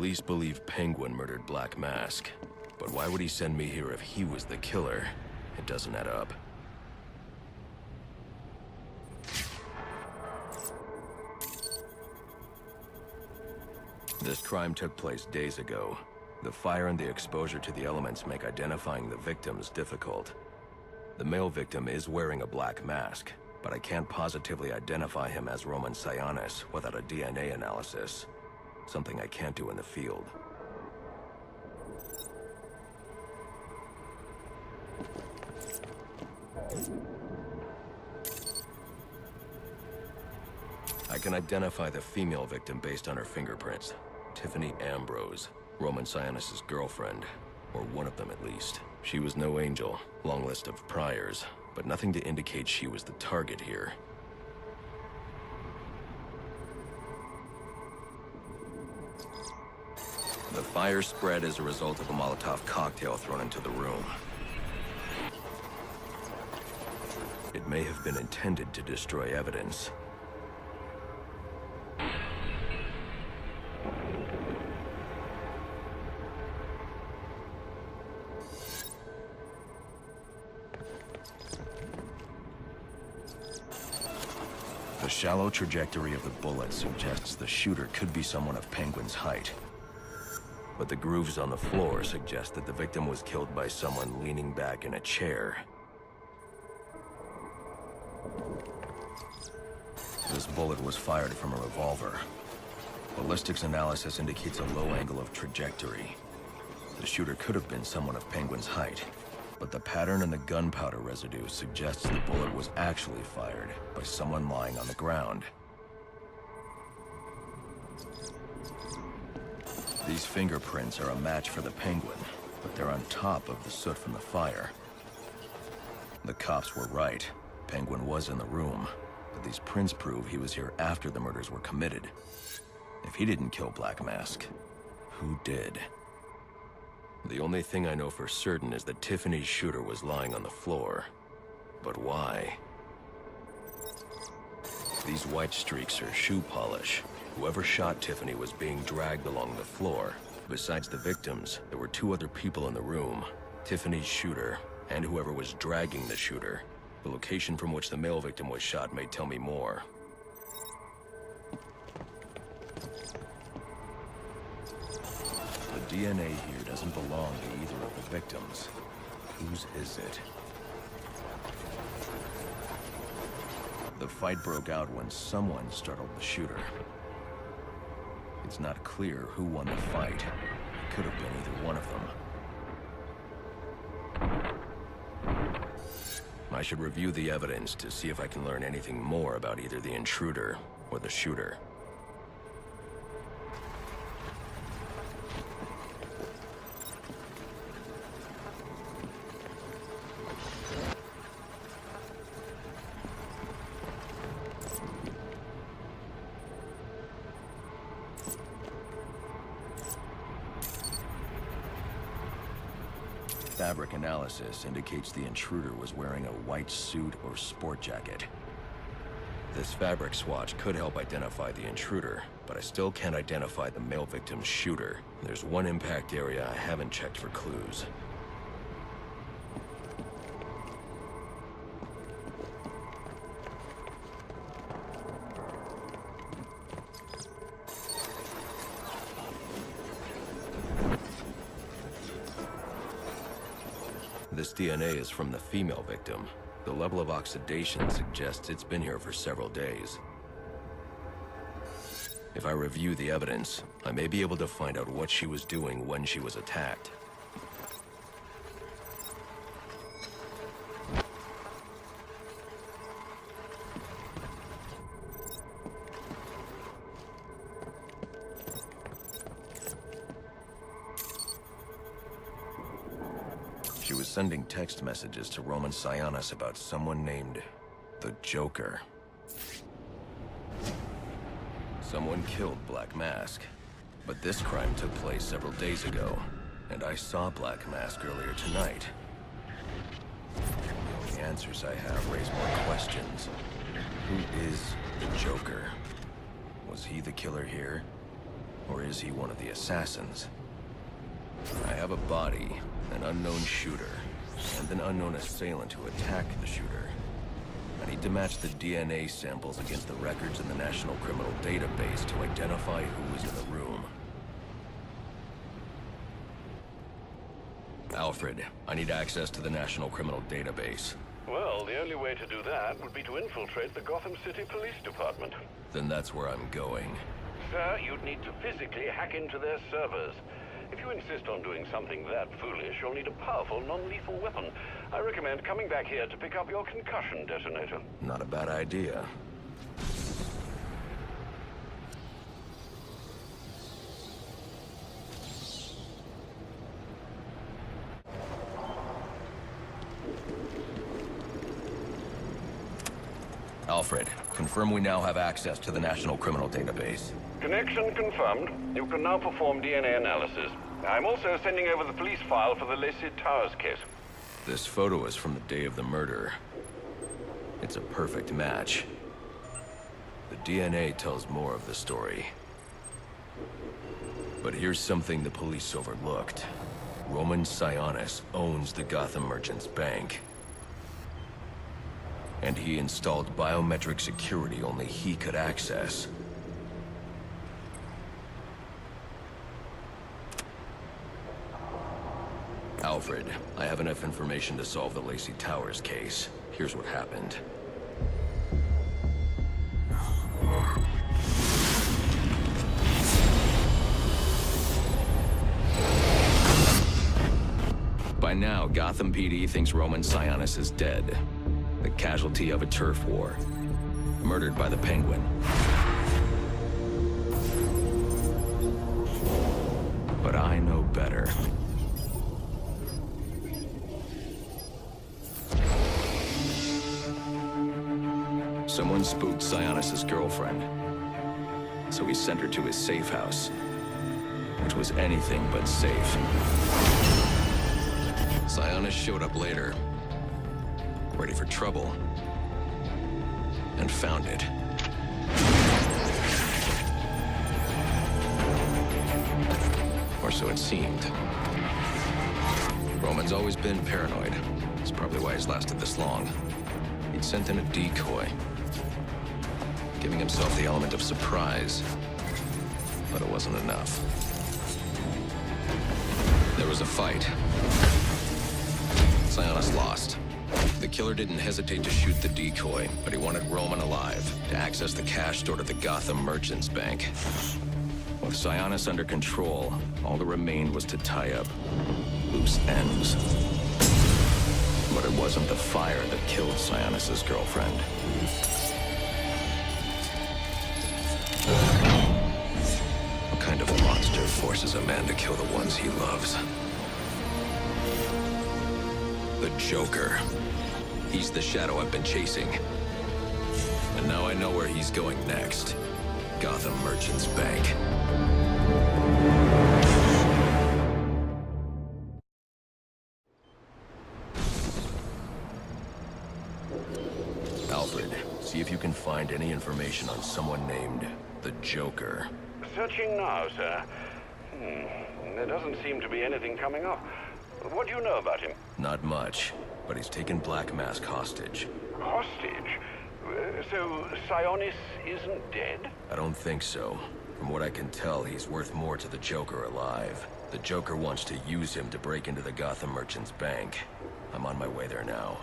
Police believe Penguin murdered Black Mask. But why would he send me here if he was the killer? It doesn't add up. This crime took place days ago. The fire and the exposure to the elements make identifying the victims difficult. The male victim is wearing a black mask, but I can't positively identify him as Roman Sionis without a DNA analysis. Something I can't do in the field. I can identify the female victim based on her fingerprints. Tiffany Ambrose, Roman Sionis' girlfriend, or one of them at least. She was no angel, long list of priors, but nothing to indicate she was the target here. The fire spread as a result of a Molotov cocktail thrown into the room. It may have been intended to destroy evidence. The shallow trajectory of the bullet suggests the shooter could be someone of Penguin's height. But the grooves on the floor suggest that the victim was killed by someone leaning back in a chair. This bullet was fired from a revolver. Ballistics analysis indicates a low angle of trajectory. The shooter could have been someone of Penguin's height, but the pattern in the gunpowder residue suggests the bullet was actually fired by someone lying on the ground. These fingerprints are a match for the Penguin, but they're on top of the soot from the fire. The cops were right. Penguin was in the room, but these prints prove he was here after the murders were committed. If he didn't kill Black Mask, who did? The only thing I know for certain is that Tiffany's shooter was lying on the floor. But why? These white streaks are shoe polish. Whoever shot Tiffany was being dragged along the floor. Besides the victims, there were two other people in the room. Tiffany's shooter, and whoever was dragging the shooter. The location from which the male victim was shot may tell me more. The DNA here doesn't belong to either of the victims. Whose is it? The fight broke out when someone startled the shooter. It's not clear who won the fight. It could have been either one of them. I should review the evidence to see if I can learn anything more about either the intruder or the shooter. Fabric analysis indicates the intruder was wearing a white suit or sport jacket. This fabric swatch could help identify the intruder, but I still can't identify the male victim's shooter. There's one impact area I haven't checked for clues. This DNA is from the female victim. The level of oxidation suggests it's been here for several days. If I review the evidence, I may be able to find out what she was doing when she was attacked. She was sending text messages to Roman Sionis about someone named the Joker. Someone killed Black Mask, but this crime took place several days ago, and I saw Black Mask earlier tonight. The only answers I have raise more questions. Who is the Joker? Was he the killer here? Or is he one of the assassins? I have a body, an unknown shooter, and an unknown assailant who attacked the shooter. I need to match the DNA samples against the records in the National Criminal Database to identify who was in the room. Alfred, I need access to the National Criminal Database. Well, the only way to do that would be to infiltrate the Gotham City Police Department. Then that's where I'm going. Sir, you'd need to physically hack into their servers. If you insist on doing something that foolish, you'll need a powerful, non-lethal weapon. I recommend coming back here to pick up your concussion detonator. Not a bad idea. Alfred, confirm we now have access to the National Criminal Database. Connection confirmed. You can now perform DNA analysis. I'm also sending over the police file for the Lacey Towers case. This photo is from the day of the murder. It's a perfect match. The DNA tells more of the story. But here's something the police overlooked. Roman Sionis owns the Gotham Merchants Bank. And he installed biometric security only he could access. Alfred, I have enough information to solve the Lacey Towers case. Here's what happened. By now, Gotham PD thinks Roman Sionis is dead. The casualty of a turf war. Murdered by the Penguin. But I know better. Someone spooked Sionis' girlfriend. So he sent her to his safe house. Which was anything but safe. Sionis showed up later. Ready for trouble. And found it. Or so it seemed. Roman's always been paranoid. That's probably why he's lasted this long. He'd sent in a decoy. Giving himself the element of surprise. But it wasn't enough. There was a fight. Sionis lost. The killer didn't hesitate to shoot the decoy, but he wanted Roman alive to access the cash stored at the Gotham Merchants Bank. With Sionis under control, all that remained was to tie up loose ends. But it wasn't the fire that killed Sionis' girlfriend. What kind of monster forces a man to kill the ones he loves? The Joker. He's the shadow I've been chasing. And now I know where he's going next. Gotham Merchants Bank. Alfred, see if you can find any information on someone named the Joker. Searching now, sir. There doesn't seem to be anything coming up. What do you know about him? Not much, but he's taken Black Mask hostage. Hostage? So Sionis isn't dead? I don't think so. From what I can tell, he's worth more to the Joker alive. The Joker wants to use him to break into the Gotham Merchants Bank. I'm on my way there now.